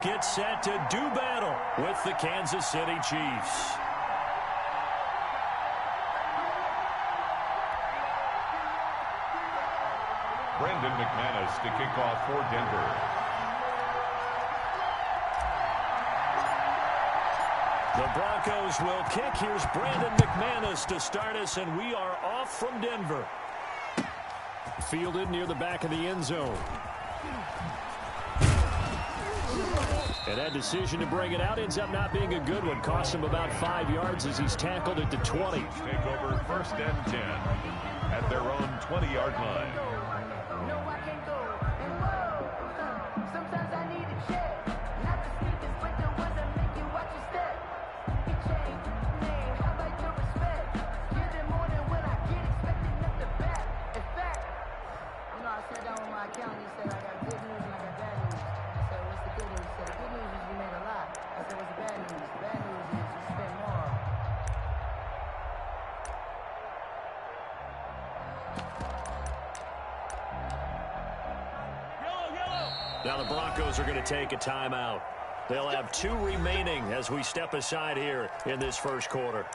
Get set to do battle with the Kansas City Chiefs. Brandon McManus to kick off for Denver. The Broncos will kick. Here's Brandon McManus to start us, and we are off from Denver. Fielded near the back of the end zone. And that decision to bring it out ends up not being a good one. Cost him about 5 yards as he's tackled at the 20. Take over 1st and 10 at their own 20-yard line. Now the Broncos are going to take a timeout. They'll have 2 remaining as we step aside here in this first quarter.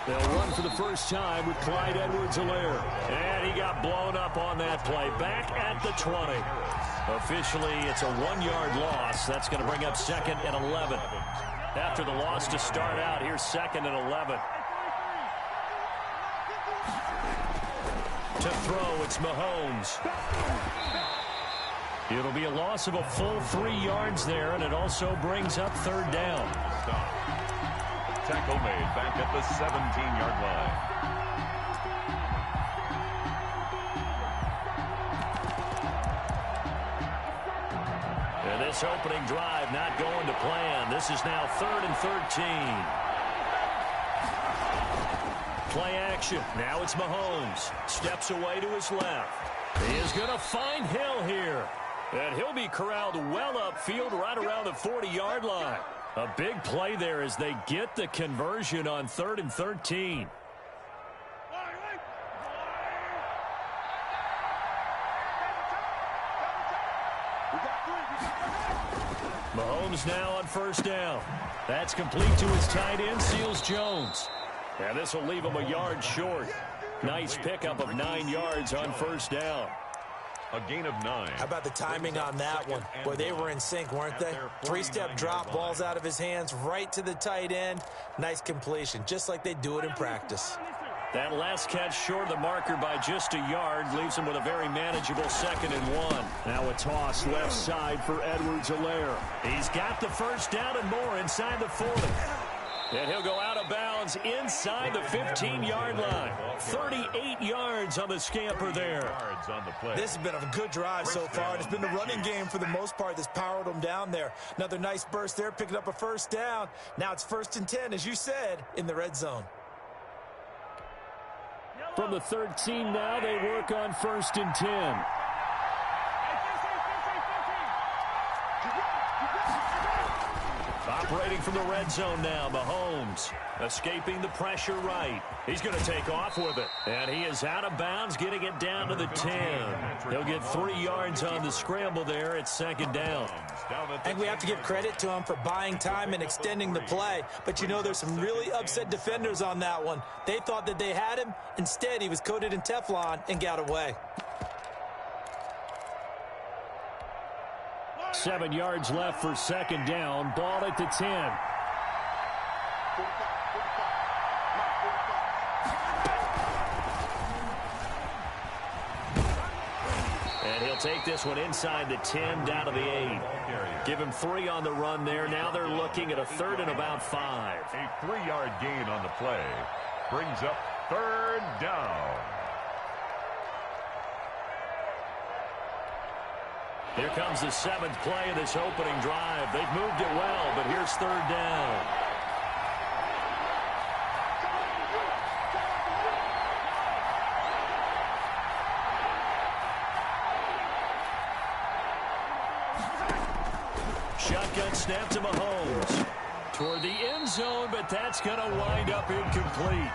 They'll run for the first time with Clyde Edwards-Helaire. And he got blown up on that play. Back at the 20. Officially, it's a 1-yard loss. That's going to bring up 2nd and 11. After the loss to start out, here's 2nd and 11. To throw, it's Mahomes. It'll be a loss of a full 3 yards there, and it also brings up 3rd down. Tackle made back at the 17-yard line. And this opening drive not going to plan. This is now 3rd and 13. Play action. Now it's Mahomes. Steps away to his left. He is going to find Hill here. And he'll be corralled well upfield right around the 40-yard line. A big play there as they get the conversion on 3rd and 13. Mahomes now on 1st down. That's complete to his tight end, Seals Jones. And this will leave him a yard short. Nice pickup of 9 yards on 1st down. A gain of 9. How about the timing on that one? Boy, they were in sync, weren't they? 3-step drop, balls out of his hands, right to the tight end. Nice completion, just like they do it in practice. That last catch short of the marker by just a yard leaves him with a very manageable 2nd and 1. Now a toss left side for Edwards-Helaire. He's got the 1st down and more inside the 40. And he'll go out of bounds inside the 15-yard line. 38 yards on the scamper there. This has been a good drive so far. It's been the running game for the most part that's powered them down there. Another nice burst there, picking up a 1st down. Now it's 1st and 10, as you said, in the red zone. From the 13 now, they work on 1st and 10. Operating from the red zone now, Mahomes. Escaping the pressure right. He's going to take off with it. And he is out of bounds, getting it down to the 10. He'll get 3 yards on the scramble there. It's second down. I think we have to give credit to him for buying time and extending the play. But you know, there's some really upset defenders on that one. They thought that they had him. Instead, he was coated in Teflon and got away. 7 yards left for second down. Ball at the 10. And he'll take this one inside the 10 down to the 8. Give him 3 on the run there. Now they're looking at a 3rd and about 5. A 3-yard gain on the play brings up 3rd down. Here comes the 7th play of this opening drive. They've moved it well, but here's 3rd down. Shotgun snap to Mahomes. Toward the end zone, but that's going to wind up incomplete.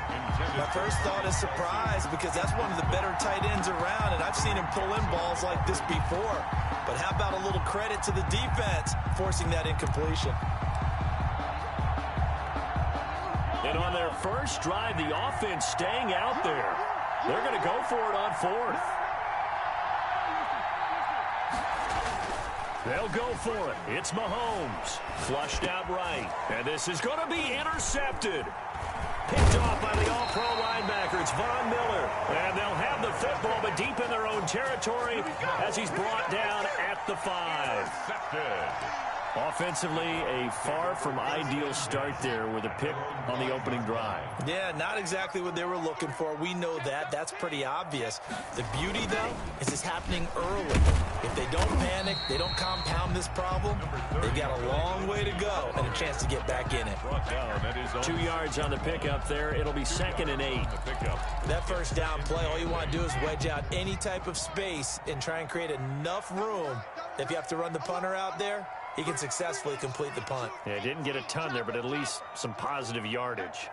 My first thought is surprise, because that's one of the better tight ends around, and I've seen him pull in balls like this before. But how about a little credit to the defense forcing that incompletion? And on their first drive, the offense staying out there. They're going to go for it on 4th. They'll go for it. It's Mahomes. Flushed out right. And this is going to be intercepted. Picked off by the all-pro linebacker. It's Von Miller. And they'll have the football, but deep in their own territory as he's brought down at the 5. Intercepted. Offensively, a far from ideal start there with a pick on the opening drive. Yeah, not exactly what they were looking for. We know that. That's pretty obvious. The beauty, though, is it's happening early. If they don't panic, they don't compound this problem, they've got a long way to go and a chance to get back in it. 2 yards on the pickup there. It'll be 2nd and 8. That first down play, all you want to do is wedge out any type of space and try and create enough room. If you have to run the punter out there, he can successfully complete the punt. Yeah, didn't get a ton there, but at least some positive yardage.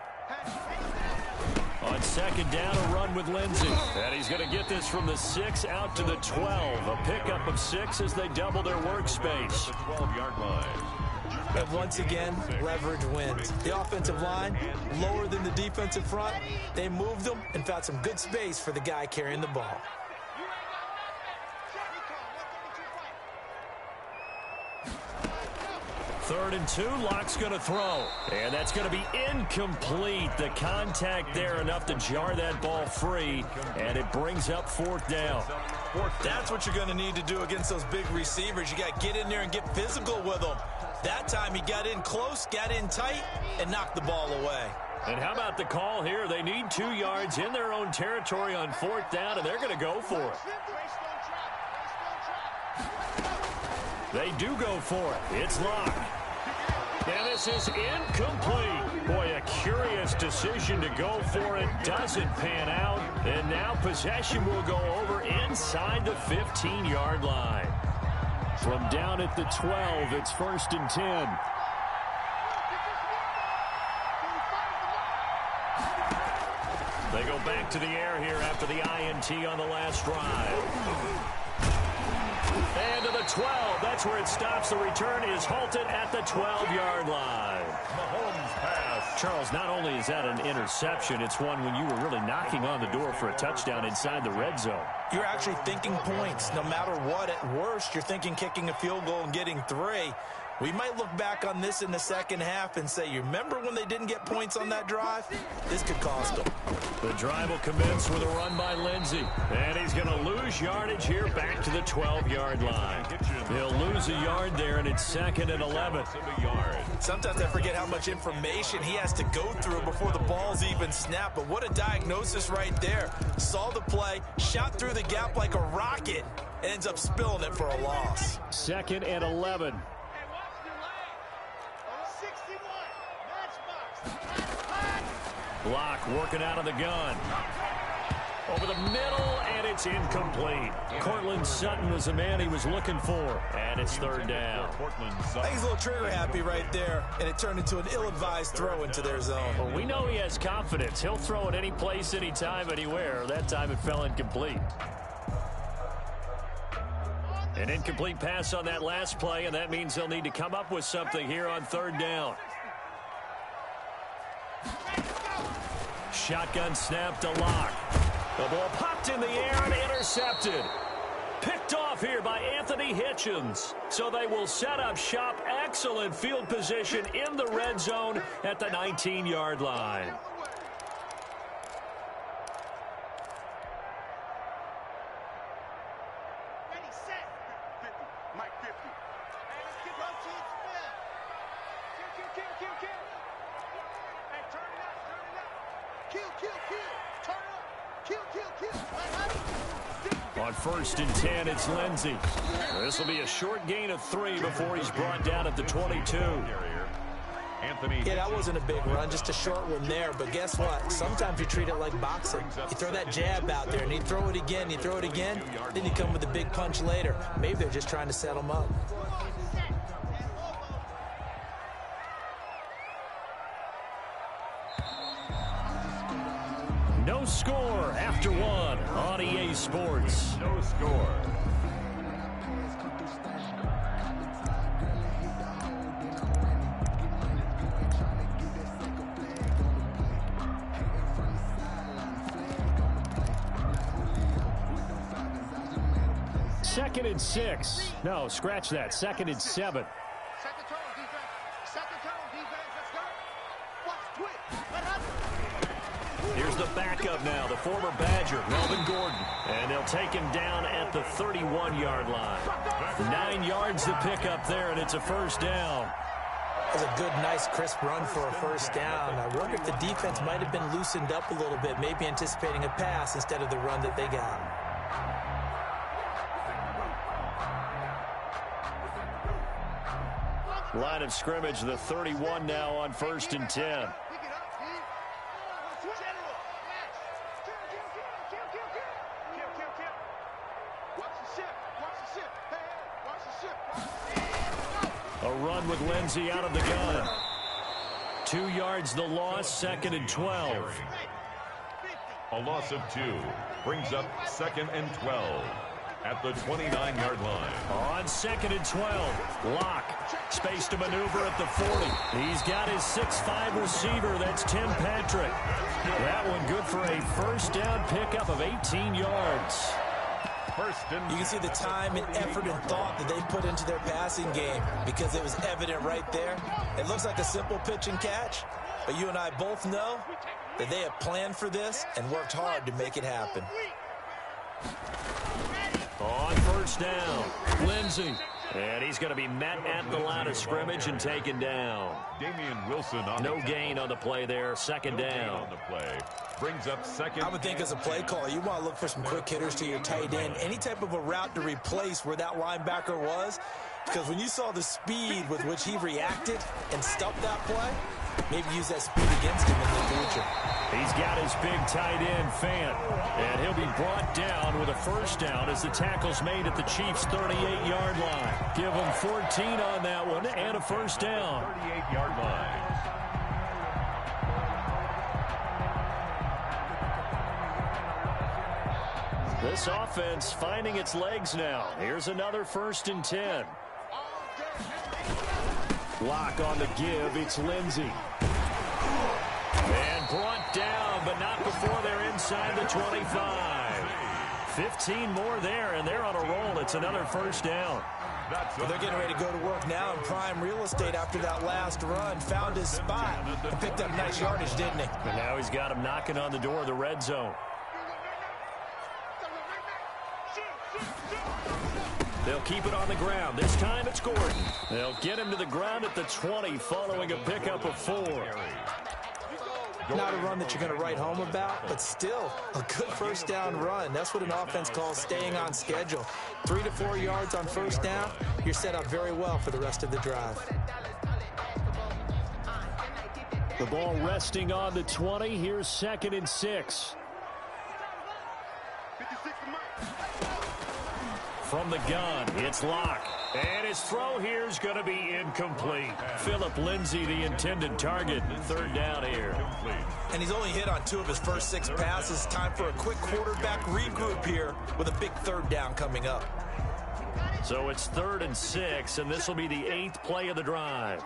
On second down, a run with Lindsey. And he's going to get this from the 6 out to the 12. A pickup of 6 as they double their workspace. The 12-yard line. And once again, leverage wins. The offensive line, lower than the defensive front. They moved them and found some good space for the guy carrying the ball. Third and 2, Lock's going to throw. And that's going to be incomplete. The contact there enough to jar that ball free. And it brings up 4th down. That's what you're going to need to do against those big receivers. You got to get in there and get physical with them. That time he got in close, got in tight, and knocked the ball away. And how about the call here? They need 2 yards in their own territory on 4th down, and they're going to go for it. They do go for it. It's Lock. And this is incomplete. Boy, a curious decision to go for it. Doesn't pan out. And now possession will go over inside the 15-yard line. From down at the 12, it's 1st and 10. They go back to the air here after the INT on the last drive. And to the 12. That's where it stops. The return is halted at the 12-yard line. Mahomes pass. Charles, not only is that an interception, it's one when you were really knocking on the door for a touchdown inside the red zone. You're actually thinking points. No matter what, at worst, you're thinking kicking a field goal and getting 3. We might look back on this in the second half and say, you remember when they didn't get points on that drive? This could cost them. The drive will commence with a run by Lindsey. And he's going to lose yardage here back to the 12-yard line. He'll lose a yard there, and it's 2nd and 11. Sometimes I forget how much information he has to go through before the ball's even snapped. But what a diagnosis right there. Saw the play, shot through the gap like a rocket, and ends up spilling it for a loss. 2nd and 11. Lock working out of the gun. Over the middle, and it's incomplete. Cortland Sutton was the man he was looking for, and it's third down. I think he's a little trigger happy right there, and it turned into an ill-advised throw into their zone. Well, we know he has confidence. He'll throw it any place, anytime, anywhere. That time it fell incomplete. An incomplete pass on that last play, and that means they'll need to come up with something here on third down. Shotgun snap to Locke. The ball popped in the air and intercepted. Picked off here by Anthony Hitchens. So they will set up shop. Excellent field position in the red zone at the 19-yard line. On 1st and 10, it's Lindsey. This will be a short gain of 3 before he's brought down at the 22. Yeah, that wasn't a big run, just a short one there. But guess what? Sometimes you treat it like boxing. You throw that jab out there, and you throw it again, you throw it again, then you come with a big punch later. Maybe they're just trying to set him up. No score after 1 on EA Sports. No score. Second and 6. No, scratch that. 2nd and 7. Here's the backup now, the former Badger, Melvin Gordon. And they'll take him down at the 31-yard line. 9 yards to pick up there, and it's a first down. That was a good, nice, crisp run for a first down. I wonder if the defense might have been loosened up a little bit, maybe anticipating a pass instead of the run that they got. Line of scrimmage, the 31 now on 1st and 10. A run with Lindsey out of the gun. 2 yards the loss, 2nd and 12. A loss of 2 brings up 2nd and 12 at the 29-yard line. On 2nd and 12, Locke. Space to maneuver at the 40. He's got his 6'5 receiver. That's Tim Patrick. That one good for a first down pickup of 18 yards. You can see the time and effort and thought that they put into their passing game because it was evident right there. It looks like a simple pitch and catch, but you and I both know that they have planned for this and worked hard to make it happen. On first down, Lindsey. And he's going to be met at the line of scrimmage and taken down. Damian Wilson on no gain on the play there, 2nd down. On the play. Brings up 2nd. I would think as a play caller, you want to look for some quick hitters to your tight end. Any type of a route to replace where that linebacker was. Because when you saw the speed with which he reacted and stuffed that play, maybe use that speed against him in the future. He's got his big tight end, Fant. And he'll be brought down with a first down as the tackle's made at the Chiefs' 38-yard line. Give him 14 on that one and a first down. 38-yard line. This offense finding its legs now. Here's another 1st and 10. Lock on the give. It's Lindsey. And brought down, but not before they're inside the 25. 15 more there, and they're on a roll. It's another first down. Well, they're getting ready to go to work now in prime real estate after that last run. Found his spot and picked up nice yardage, didn't he? And now he's got him knocking on the door of the red zone. They'll keep it on the ground. This time it's Gordon. They'll get him to the ground at the 20 following a pickup of 4. Not a run that you're going to write home about, but still a good first down run. That's what an offense calls staying on schedule. 3 to 4 yards on first down, you're set up very well for the rest of the drive. The ball resting on the 20. Here's 2nd and 6. from the gun. It's Locke. And his throw here is going to be incomplete. Philip Lindsay, the intended target. Third down here. And he's only hit on 2 of his first 6 passes. Time for a quick quarterback regroup here with a big third down coming up. So it's 3rd and 6, and this will be the 8th play of the drive.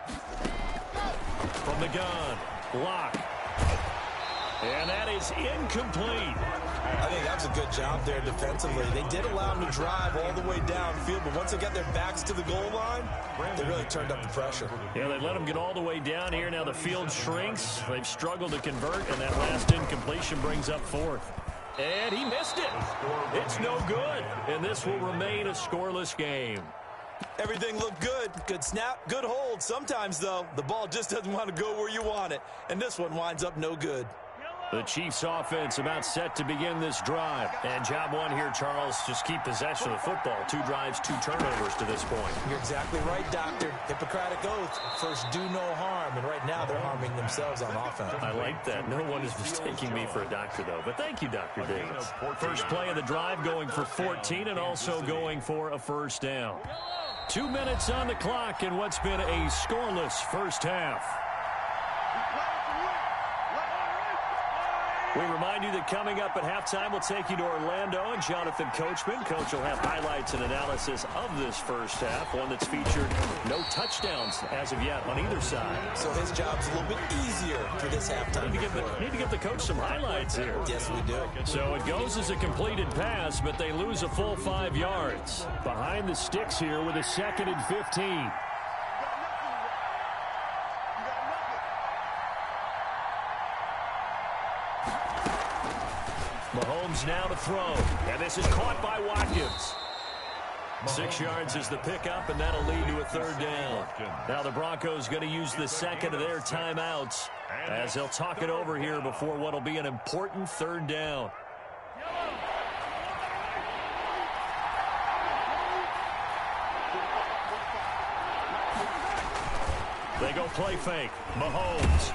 From the gun, Locke. And that is incomplete. I think that was a good job there defensively. They did allow him to drive all the way downfield, but once they got their backs to the goal line, they really turned up the pressure. Yeah, they let him get all the way down here. Now the field shrinks. They've struggled to convert, and that last incompletion brings up 4th. And he missed it. It's no good, and this will remain a scoreless game. Everything looked good. Good snap, good hold. Sometimes, though, the ball just doesn't want to go where you want it, and this one winds up no good. The Chiefs offense about set to begin this drive. And job one here, Charles, just keep possession of the football. 2 drives, 2 turnovers to this point. You're exactly right, Doctor. Hippocratic oath. First, do no harm. And right now, they're harming themselves on offense. I like that. No one is mistaking me for a doctor, though. But thank you, Dr. Davis. First play of the drive going for 14 and also going for a first down. 2 minutes on the clock in what's been a scoreless first half. We remind you that coming up at halftime, we'll take you to Orlando and Jonathan Coachman. Coach will have highlights and analysis of this first half, one that's featured no touchdowns as of yet on either side. So his job's a little bit easier for this halftime. Need to give the coach some highlights here. Yes, we do. So it goes as a completed pass, but they lose a full 5 yards. Behind the sticks here with a 2nd and 15. Mahomes now to throw, and this is caught by Watkins. 6 yards is the pickup, and that'll lead to a 3rd down. Now the Broncos going to use the 2nd of their timeouts as they'll talk it over here before what will be an important 3rd down. They go play fake. Mahomes.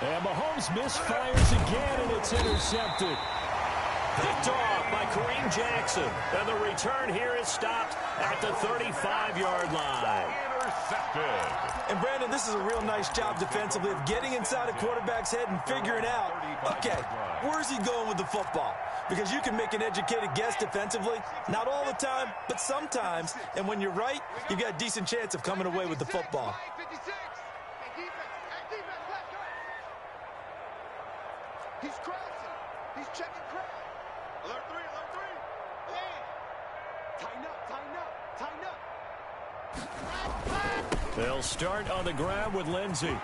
And Mahomes misfires again, and it's intercepted. Picked off by Kareem Jackson. And the return here is stopped at the 35-yard line. Intercepted. And, Brandon, this is a real nice job defensively of getting inside a quarterback's head and figuring out, okay, where's he going with the football? Because you can make an educated guess defensively. Not all the time, but sometimes. And when you're right, you've got a decent chance of coming away with the football. He's crossing. He's checking cross. Alert 3, alert 3. Yeah. Tighten up. They'll start on the ground with Lindsay.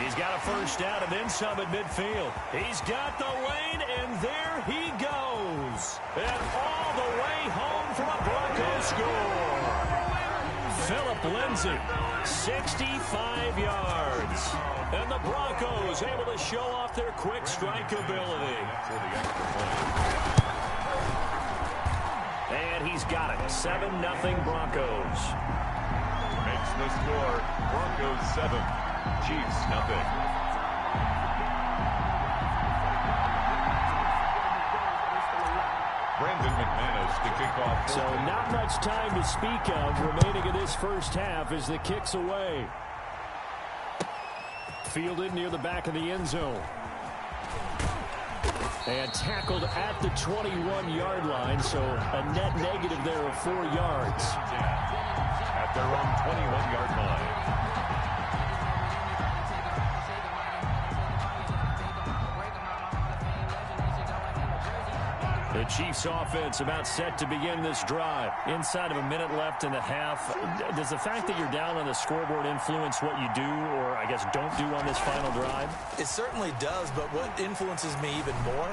He's got a first down and then some at midfield. He's got the lane, and there he goes. And all the way home from a Broncos score. Philip Lindsay, 65 yards. And the Broncos able to show off their quick strike ability. And he's got it. 7-0 Broncos. Makes the score Broncos 7, Chiefs 0. Brandon McManus to kick off. So not much time to speak of remaining in this first half as the kick's away. Fielded near the back of the end zone. And tackled at the 21-yard line, so a net negative there of 4 yards. At their own 21-yard line. The Chiefs offense about set to begin this drive. Inside of a minute left in the half. Does the fact that you're down on the scoreboard influence what you do, or I guess don't do on this final drive? It certainly does, but what influences me even more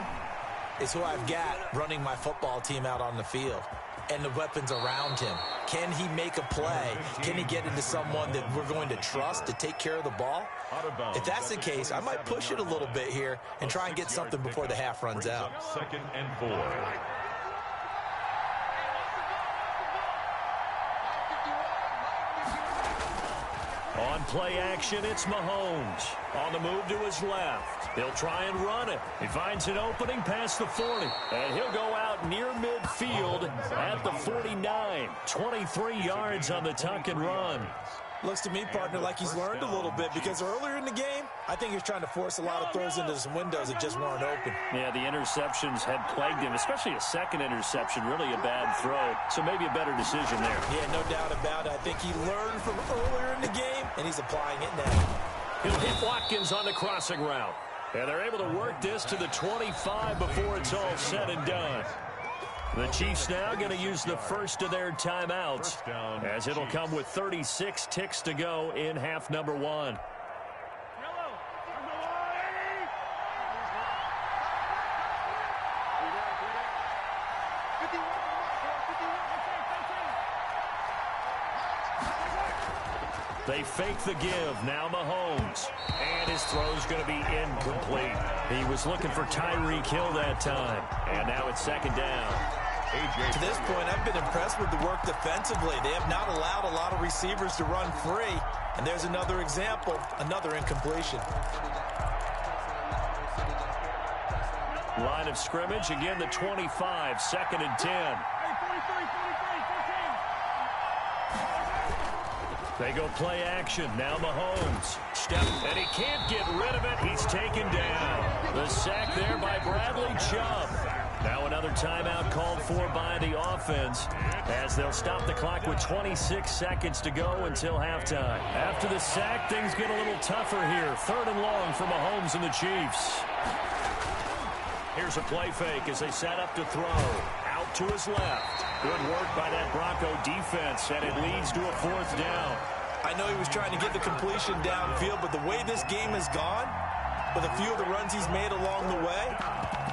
is who I've got running my football team out on the field and the weapons around him. Can he make a play? Can he get into someone that we're going to trust to take care of the ball? If that's the case, I might push it a little bit here and try and get something before the half runs out. 2nd and 4. On play action, it's Mahomes. On the move to his left. He'll try and run it. He finds an opening past the 40. And he'll go out near midfield at the 49. 23 yards on the tuck and run. Looks to me, partner, like he's learned a little bit, because earlier in the game, I think he was trying to force a lot of throws into some windows that just weren't open. Yeah, the interceptions had plagued him, especially a second interception, really a bad throw. So maybe a better decision there. Yeah, no doubt about it. I think he learned from earlier in the game, and he's applying it now. He'll hit Watkins on the crossing route. And they're able to work this to the 25 before it's all said and done. The Chiefs now going to use the first of their timeouts, as it'll come with 36 ticks to go in half number 1. They fake the give. Now Mahomes. And his throw's going to be incomplete. He was looking for Tyreek Hill that time. And now it's second down. To this point, I've been impressed with the work defensively. They have not allowed a lot of receivers to run free. And there's another example, another incompletion. Line of scrimmage, again the 25, second and 10. They go play action. Now Mahomes. Step, and he can't get rid of it. He's taken down. The sack there by Bradley Chubb. Now another timeout called for by the offense, as they'll stop the clock with 26 seconds to go until halftime. After the sack, things get a little tougher here. Third and long for Mahomes and the Chiefs. Here's a play fake as they set up to throw. Out to his left. Good work by that Bronco defense, and it leads to a fourth down. I know he was trying to get the completion downfield, but the way this game has gone, with a few of the runs he's made along the way,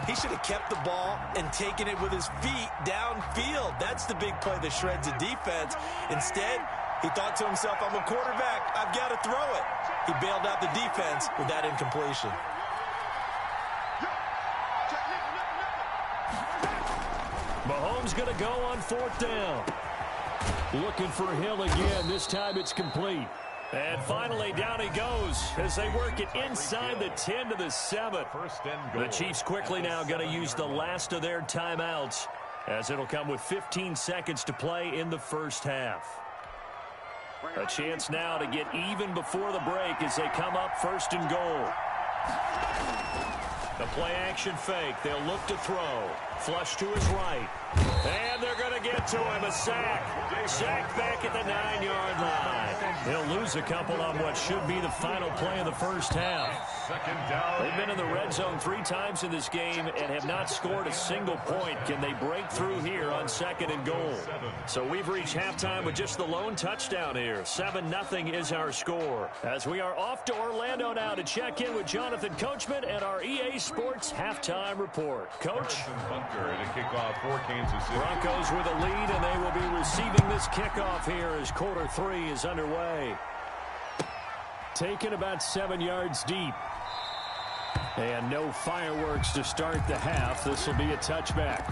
he should have kept the ball and taken it with his feet downfield. That's the big play that shreds the defense. Instead, he thought to himself, I'm a quarterback, I've got to throw it. He bailed out the defense with that incompletion. Mahomes going to go on fourth down. Looking for Hill again. This time it's complete. And finally, down he goes as they work it inside the 10 to the 7. The Chiefs quickly now going to use the last of their timeouts, as it'll come with 15 seconds to play in the first half. A chance now to get even before the break as they come up first and goal. The play action fake. They'll look to throw. Flush to his right. And they're going to get to him. A sack. Sack back at the 9-yard line. He'll lose a couple on what should be the final play of the first half. They've been in the red zone 3 times in this game and have not scored a single point. Can they break through here on second and goal? So we've reached halftime with just the lone touchdown here. 7-0 is our score. As we are off to Orlando now to check in with Jonathan Coachman and our EA Sports halftime report. Coach? Broncos with a lead, and they will be receiving this kickoff here as quarter 3 is underway. Taken about 7 yards deep. And no fireworks to start the half. This will be a touchback.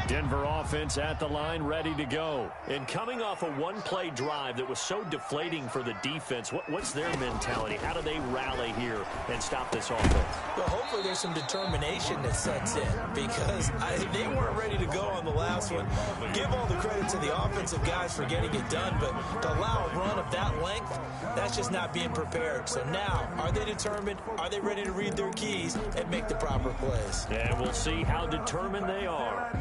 Denver offense at the line, ready to go. And coming off a one-play drive that was so deflating for the defense, what's their mentality? How do they rally here and stop this offense? Well, hopefully there's some determination that sets in, because they weren't ready to go on the last one. Give all the credit to the offensive guys for getting it done, but to allow a run of that length, that's just not being prepared. So now, are they determined? Are they ready to read their keys and make the proper plays? And we'll see how determined they are.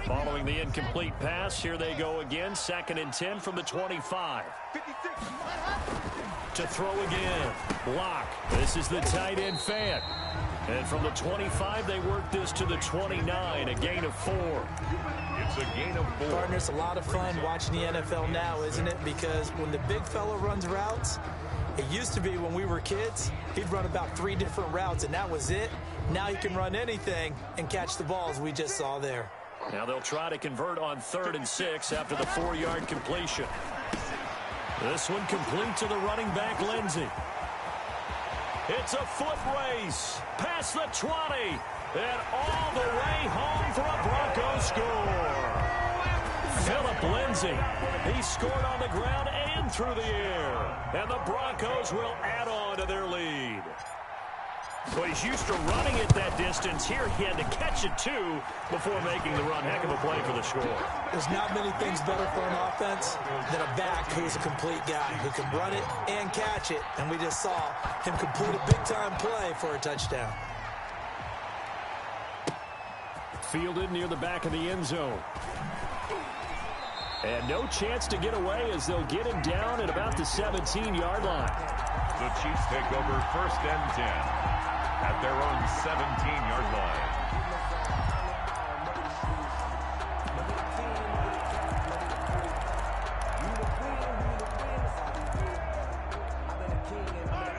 Following the incomplete pass, here they go again. 2nd and 10 from the 25. To throw again. Lock. This is the tight end Fant. And from the 25, they work this to the 29, a gain of 4. It's a gain of 4. Partner, it's a lot of fun watching the NFL now, isn't it? Because when the big fella runs routes, it used to be when we were kids, he'd run about 3 different routes, and that was it. Now he can run anything and catch the balls we just saw there. Now they'll try to convert on 3rd and 6 after the 4-yard completion. This one complete to the running back, Lindsey. It's a foot race. Past the 20. And all the way home for a Broncos score. Phillip Lindsay. He scored on the ground and through the air. And the Broncos will add on to their lead. Well, he's used to running it that distance. Here he had to catch it, too, before making the run. Heck of a play for the score. There's not many things better for an offense than a back who's a complete guy, who can run it and catch it. And we just saw him complete a big-time play for a touchdown. Fielded near the back of the end zone. And no chance to get away as they'll get him down at about the 17-yard line. The Chiefs take over 1st and 10 at their own 17-yard line.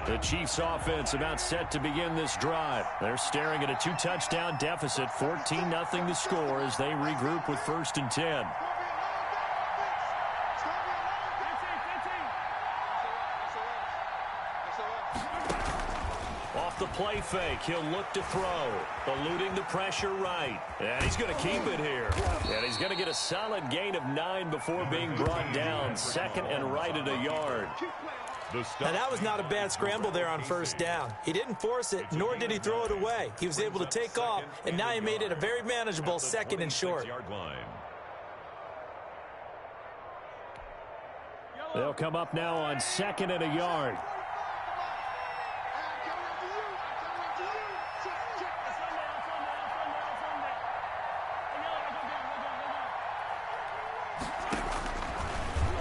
The Chiefs offense about set to begin this drive. They're staring at a 2-touchdown deficit, 14-0 to score as they regroup with 1st and 10. Off the play fake, he'll look to throw, eluding the pressure right. And he's going to keep it here. And he's going to get a solid gain of 9 before being brought down. 2nd and right at a yard. Now, that was not a bad scramble there on 1st down. He didn't force it, nor did he throw it away. He was able to take off, and now he made it a very manageable 2nd and short. They'll come up now on 2nd and a yard.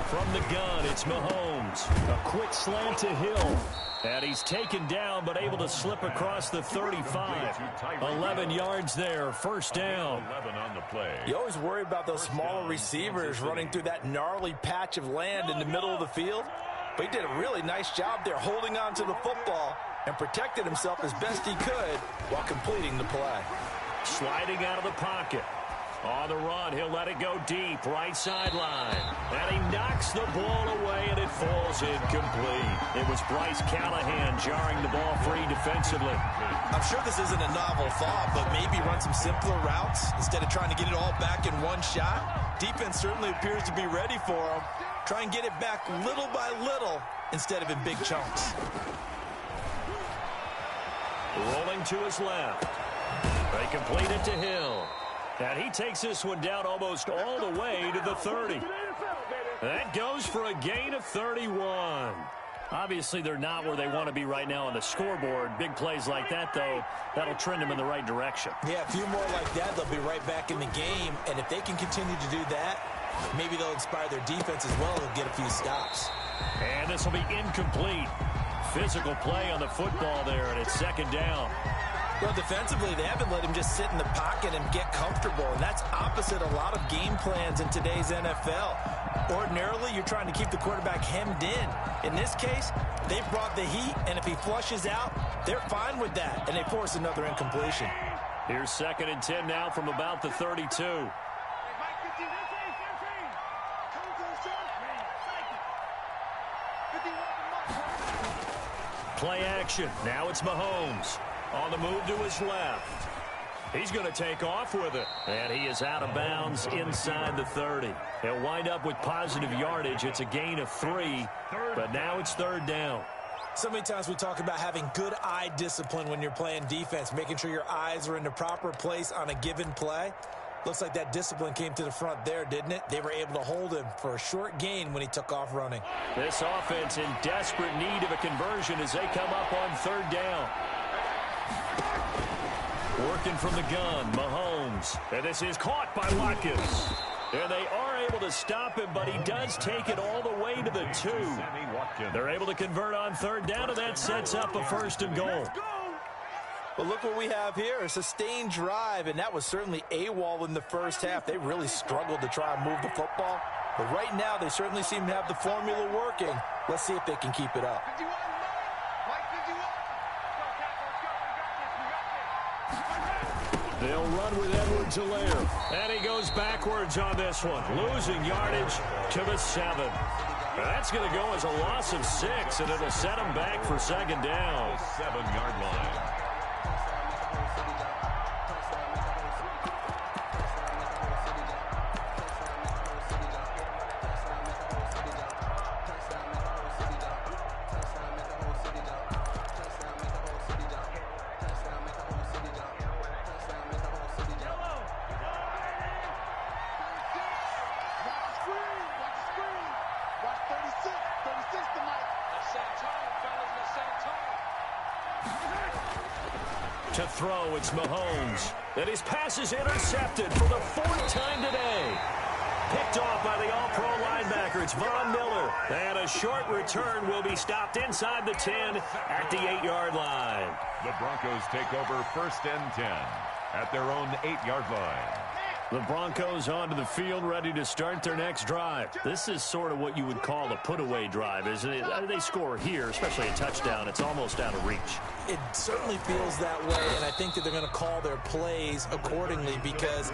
From the gun, it's Mahomes. A quick slant to Hill. And he's taken down, but able to slip across the 35. 11 yards there, 1st down. 11 on the play. You always worry about those smaller receivers running through that gnarly patch of land in the middle of the field. But he did a really nice job there holding on to the football and protected himself as best he could while completing the play. Sliding out of the pocket. On the run, he'll let it go deep, right sideline. And he knocks the ball away, and it falls incomplete. It was Bryce Callahan jarring the ball free defensively. I'm sure this isn't a novel thought, but maybe run some simpler routes instead of trying to get it all back in one shot. Defense certainly appears to be ready for him. Try and get it back little by little instead of in big chunks. Rolling to his left. They complete it to Hill. And he takes this one down almost all the way to the 30. That goes for a gain of 31. Obviously, they're not where they want to be right now on the scoreboard. Big plays like that, though, that'll trend them in the right direction. Yeah, a few more like that, they'll be right back in the game. And if they can continue to do that, maybe they'll inspire their defense as well and get a few stops. And this will be incomplete. Physical play on the football there, and it's 2nd down. Well, defensively, they haven't let him just sit in the pocket and get comfortable, and that's opposite a lot of game plans in today's NFL. Ordinarily, you're trying to keep the quarterback hemmed in. In this case, they've brought the heat, and if he flushes out, they're fine with that, and they force another incompletion. Here's 2nd and 10 now from about the 32. Play action. Now it's Mahomes. On the move to his left. He's going to take off with it. And he is out of bounds inside the 30. He'll wind up with positive yardage. It's a gain of 3, but now it's 3rd down. So many times we talk about having good eye discipline when you're playing defense, making sure your eyes are in the proper place on a given play. Looks like that discipline came to the front there, didn't it? They were able to hold him for a short gain when he took off running. This offense in desperate need of a conversion as they come up on 3rd down. Working from the gun, Mahomes. And this is caught by Watkins. And they are able to stop him, but he does take it all the way to the 2. They're able to convert on 3rd down, and that sets up a 1st and goal. Well, look what we have here, a sustained drive, and that was certainly AWOL in the 1st half. They really struggled to try and move the football. But right now, they certainly seem to have the formula working. Let's see if they can keep it up. They'll run with Edwards-Helaire. And he goes backwards on this one, losing yardage to the 7. That's going to go as a loss of 6, and it'll set him back for second down. 7-yard line. To throw, it's Mahomes. And his pass is intercepted for the 4th time today. Picked off by the all-pro linebacker. It's Von Miller. And a short return will be stopped inside the 10 at the 8-yard line. The Broncos take over 1st and 10 at their own 8-yard line. The Broncos onto the field, ready to start their next drive. This is sort of what you would call a put-away drive, isn't it? They score here, especially a touchdown. It's almost out of reach. It certainly feels that way, and I think that they're going to call their plays accordingly, because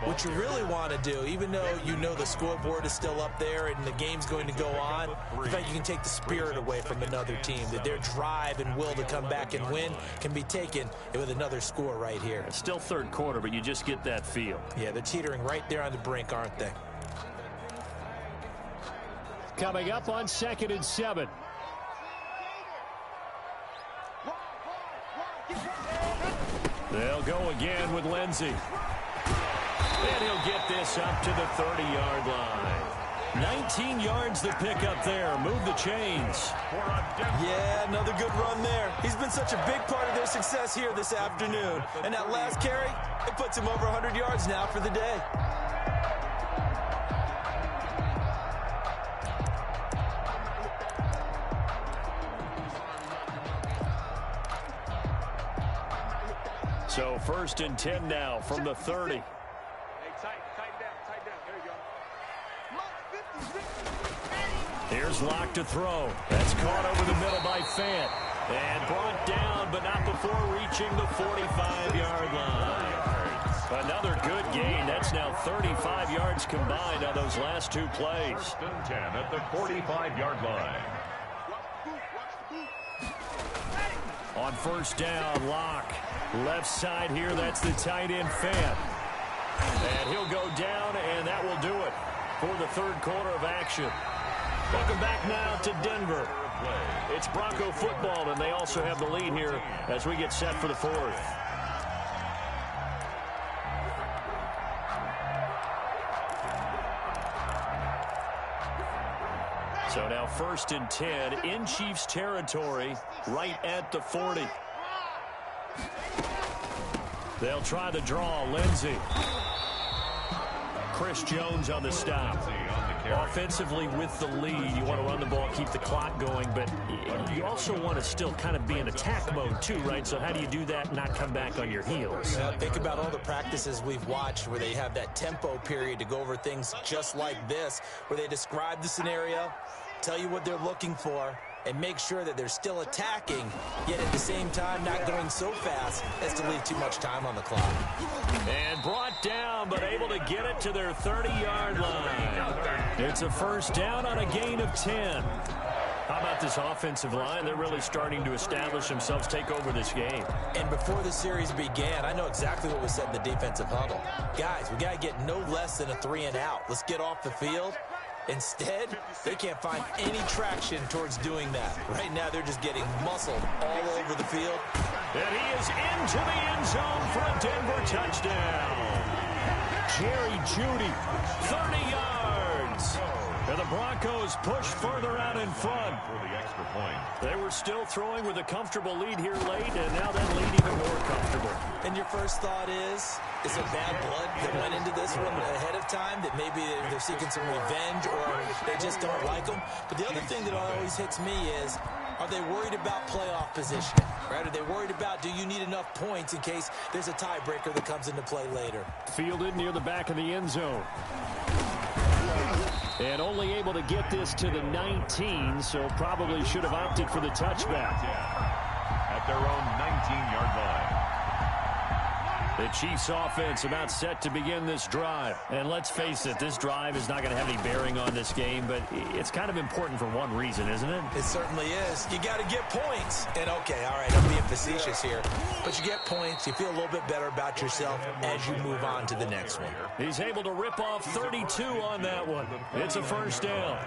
what you really want to do, even though you know the scoreboard is still up there and the game's going to go on, in fact, you can take the spirit away from another team, that their drive and will to come back and win can be taken with another score right here. It's still third quarter, but you just get that feel. Yeah, they're teetering right there on the brink, aren't they? Coming up on 2nd and 7. They'll go again with Lindsey. And he'll get this up to the 30-yard line. 19 yards the pick up there. Move the chains. Yeah, another good run there. He's been such a big part of their success here this afternoon. And that last carry, it puts him over 100 yards now for the day. So 1st and 10 now from the 30. Hey, tighten down. There you go. Here's Locke to throw. That's caught over the middle by Fant. And brought down, but not before reaching the 45-yard line. Another good gain. That's now 35 yards combined on those last 2 plays. 1st and 10 at the 45-yard line. On 1st down, Locke. Left side here, that's the tight end, Fant. And he'll go down, and that will do it for the 3rd quarter of action. Welcome back now to Denver. It's Bronco football, and they also have the lead here as we get set for the 4th. So now 1st and 10 in Chiefs territory, right at the 40. They'll try the draw. Lindsey. Chris Jones on the stop. Offensively with the lead, you want to run the ball, keep the clock going, but you also want to still kind of be in attack mode too, right? So how do you do that and not come back on your heels? Think about all the practices we've watched where they have that tempo period to go over things just like this, where they describe the scenario, tell you what they're looking for, and make sure that they're still attacking, yet at the same time not going so fast as to leave too much time on the clock. And brought down, but able to get it to their 30-yard line. It's a 1st down on a gain of 10. How about this offensive line? They're really starting to establish themselves, take over this game. And before the series began, I know exactly what was said in the defensive huddle. Guys, we got to get no less than a 3 and out. Let's get off the field. Instead, they can't find any traction towards doing that. Right now, they're just getting muscled all over the field. And he is into the end zone for a Denver touchdown. Jerry Jeudy, 30 yards. And the Broncos push further out in front. For the extra point. They were still throwing with a comfortable lead here late, and now that lead even more comfortable. And your first thought is it bad blood that went into this one ahead of time, that maybe they're seeking some revenge or they just don't like them? But the other thing that always hits me is, are they worried about playoff positioning? Right? Are they worried about, do you need enough points in case there's a tiebreaker that comes into play later? Fielded near the back of the end zone. And only able to get this to the 19, so probably should have opted for the touchback. At their own 19-yard line. The Chiefs offense about set to begin this drive. And let's face it, this drive is not going to have any bearing on this game, but it's kind of important for one reason, isn't it? It certainly is. You got to get points. And okay, all right, I'm being facetious here, but you get points, you feel a little bit better about yourself as you move on to the next one. He's able to rip off 32 on that one. It's a first down.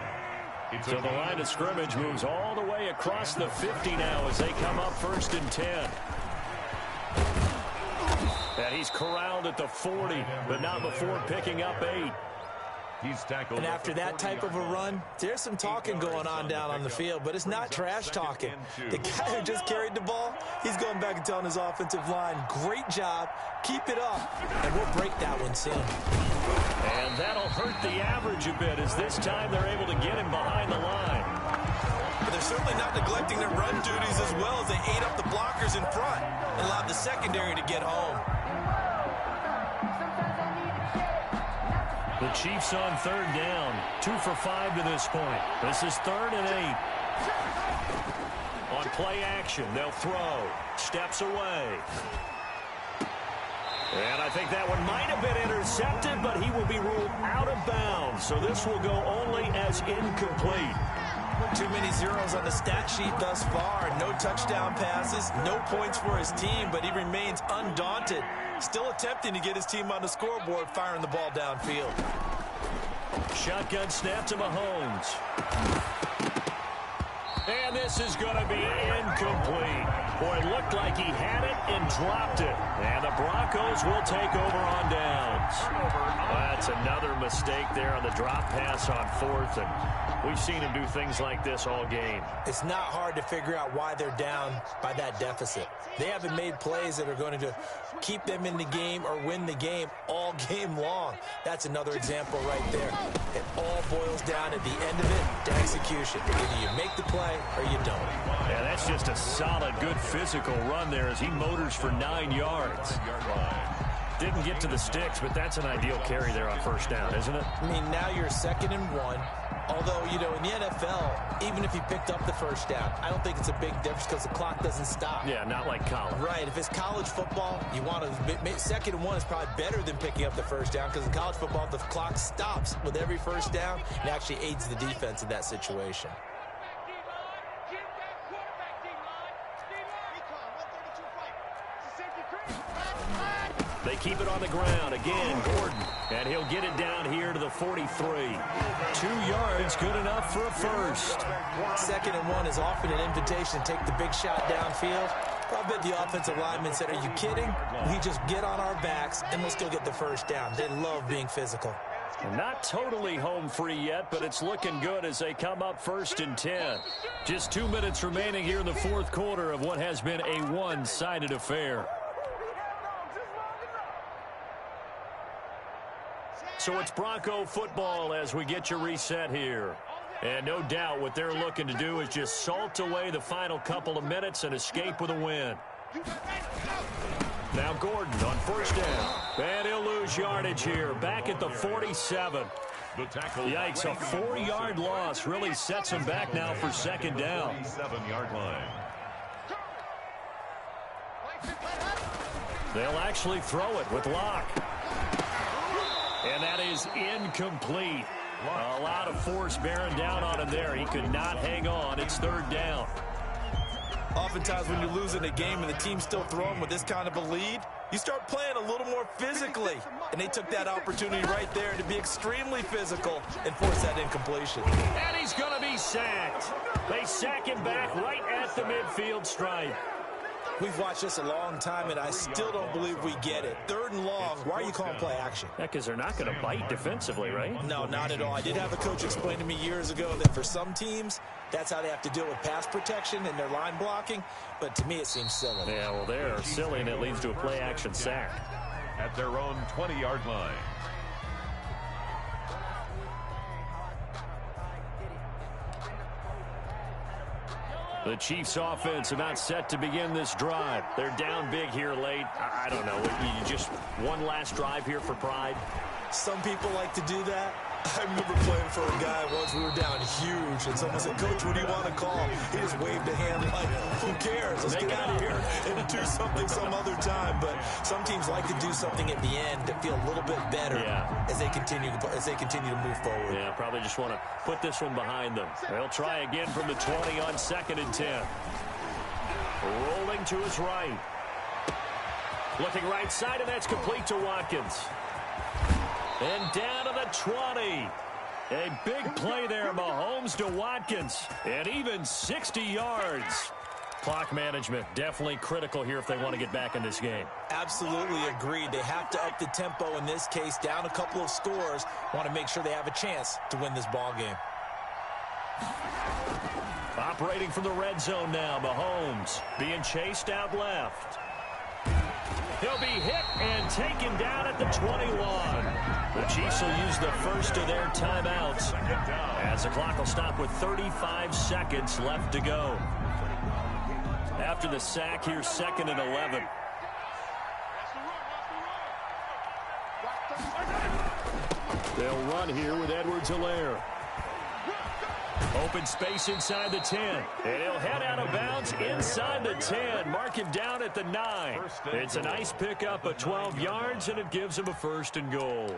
So the line of scrimmage moves all the way across the 50 now as they come up 1st and 10. And he's corralled at the 40, but not before picking up 8. He's tackled. And after that type of a run, there's some talking going on down on the field, but it's not trash talking. The guy who just carried the ball, he's going back and telling his offensive line, great job, keep it up, and we'll break that one soon. And that'll hurt the average a bit as this time they're able to get him behind the line. But they're certainly not neglecting their run duties as well as they ate up the blockers in front and allowed the secondary to get home. The Chiefs on 3rd down, 2 for 5 to this point. This is 3rd and 8. On play action, they'll throw. Steps away. And I think that one might have been intercepted, but he will be ruled out of bounds. So this will go only as incomplete. Too many zeros on the stat sheet thus far. No touchdown passes, no points for his team, but he remains undaunted. Still attempting to get his team on the scoreboard, firing the ball downfield. Shotgun snap to Mahomes. And this is going to be incomplete. Boy, it looked like he had it and dropped it. And the Broncos will take over on downs. That's another mistake there on the drop pass on 4th. And we've seen him do things like this all game. It's not hard to figure out why they're down by that deficit. They haven't made plays that are going to keep them in the game or win the game all game long. That's another example right there. It all boils down at the end of it to execution. Either you make the play or you don't. Yeah, that's just a solid, good physical run there as he motors for 9 yards. Didn't get to the sticks, but that's an ideal carry there on 1st down, isn't it? I mean, now you're 2nd and 1. Although, you know, in the NFL, even if he picked up the 1st down, I don't think it's a big difference because the clock doesn't stop. Yeah, not like college. Right. If it's college football, you want to 2nd and 1 is probably better than picking up the 1st down because in college football, the clock stops with every 1st down and actually aids the defense in that situation. They keep it on the ground. Again, Gordon. And he'll get it down here to the 43. 2 yards, good enough for a first. 2nd and 1 is often an invitation to take the big shot downfield. I bet the offensive lineman said, are you kidding? We just get on our backs and we'll still get the 1st down. They love being physical. Not totally home free yet, but it's looking good as they come up 1st and 10. Just 2 minutes remaining here in the 4th quarter of what has been a one-sided affair. So it's Bronco football as we get you reset here. And no doubt what they're looking to do is just salt away the final couple of minutes and escape with a win. Now Gordon on 1st down. And he'll lose yardage here. Back at the 47. Yikes, a 4-yard loss really sets him back now for 2nd down. 7-yard line. They'll actually throw it with Locke. And that is incomplete. A lot of force bearing down on him there. He could not hang on. It's 3rd down. Oftentimes when you're losing a game and the team's still throwing with this kind of a lead, you start playing a little more physically. And they took that opportunity right there to be extremely physical and force that incompletion. And he's going to be sacked. They sack him back right at the midfield stripe. We've watched this a long time, and I still don't believe we get it. 3rd and long, why are you calling play action? Yeah, because they're not going to bite defensively, right? No, not at all. I did have a coach explain to me years ago that for some teams, that's how they have to deal with pass protection and their line blocking. But to me, it seems silly. Yeah, well, they're silly, and it leads to a play action sack. At their own 20-yard line. The Chiefs offense about set to begin this drive. They're down big here late. I don't know. You just one last drive here for pride? Some people like to do that. I remember playing for a guy once. We were down huge, and someone said, Coach, what do you want to call? He just just waved a hand like, who cares? Let's get out of here and do something some other time. But some teams like to do something at the end to feel a little bit better as they continue to move forward. Yeah, probably just want to put this one behind them. They'll try again from the 20 on 2nd and 10. Rolling to his right. Looking right side, and that's complete to Watkins. And down to the 20. A big play there, Mahomes to Watkins. And even 60 yards. Clock management definitely critical here if they want to get back in this game. Absolutely agreed. They have to up the tempo in this case, down a couple of scores. Want to make sure they have a chance to win this ball game. Operating from the red zone now, Mahomes being chased out left. He'll be hit and taken down at the 21. The Chiefs will use the first of their timeouts as the clock will stop with 35 seconds left to go. After the sack, here's 2nd and 11. They'll run here with Edwards-Helaire. Open space inside the 10. And he'll head out of bounds inside the 10. Mark him down at the 9. It's a nice pickup of 12 yards, and it gives him a 1st and goal.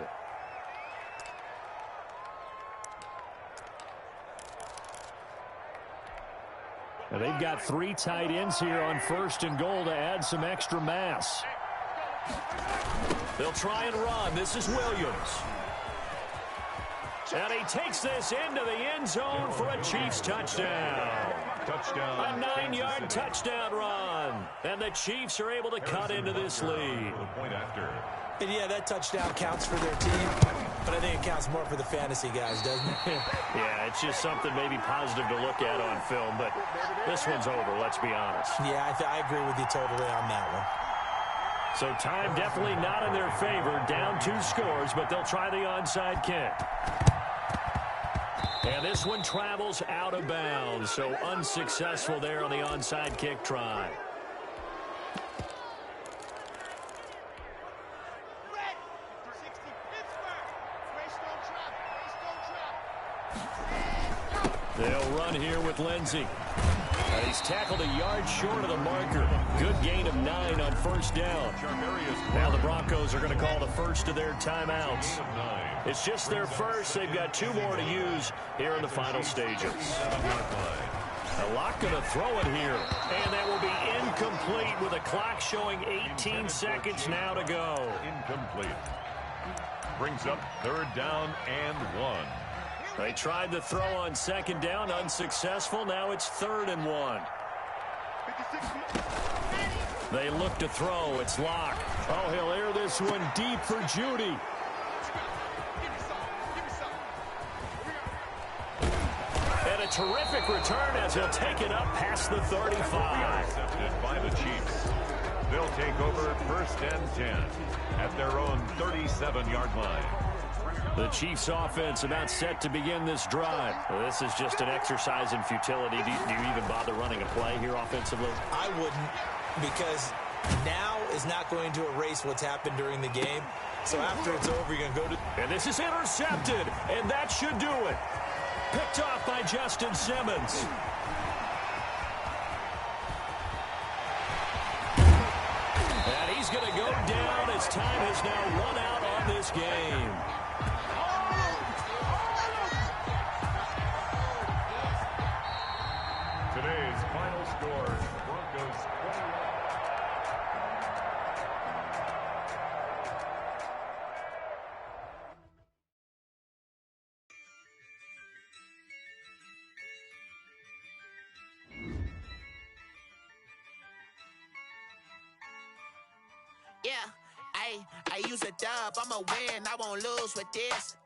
And they've got 3 tight ends here on 1st and goal to add some extra mass. They'll try and run. This is Williams. And he takes this into the end zone for a Chiefs touchdown. A 9-yard touchdown run. And the Chiefs are able to cut into this lead. And yeah, that touchdown counts for their team, but I think it counts more for the fantasy guys, doesn't it? Yeah, it's just something maybe positive to look at on film, but this one's over, let's be honest. Yeah, I agree with you totally on that one. So time definitely not in their favor. Down 2 scores, but they'll try the onside kick. And this one travels out of bounds, so unsuccessful there on the onside kick try. They'll run here with Lindsey. And he's tackled a yard short of the marker. Good gain of 9 on 1st down. Now the Broncos are going to call the first of their timeouts. It's just their first. They've got 2 more to use here in the final stages. A lot going to throw it here. And that will be incomplete with a clock showing 18 seconds now to go. Incomplete. Brings up 3rd down and 1. They tried to throw on 2nd down, unsuccessful. Now it's 3rd and 1. They look to throw. It's Locke. Oh, he'll air this one deep for Judy. And a terrific return as he'll take it up past the 35. Intercepted by the Chiefs. They'll take over 1st and 10 at their own 37-yard line. The Chiefs offense about set to begin this drive. Well, this is just an exercise in futility. Do you even bother running a play here offensively? I wouldn't, because now is not going to erase what's happened during the game. So after it's over, you're going to go to... And this is intercepted, and that should do it. Picked off by Justin Simmons. And he's going to go down as time has now run out on this game. Today's final score, Broncos 21. Yeah, I use a dub, I'ma win, I won't lose with this.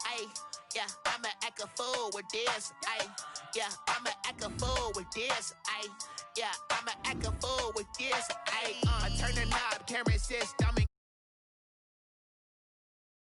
Yeah, I'ma act a fool with this. Yeah, I'ma act a fool with this. Yeah, I'ma act a fool with this. I turn the knob, can't resist, I'm in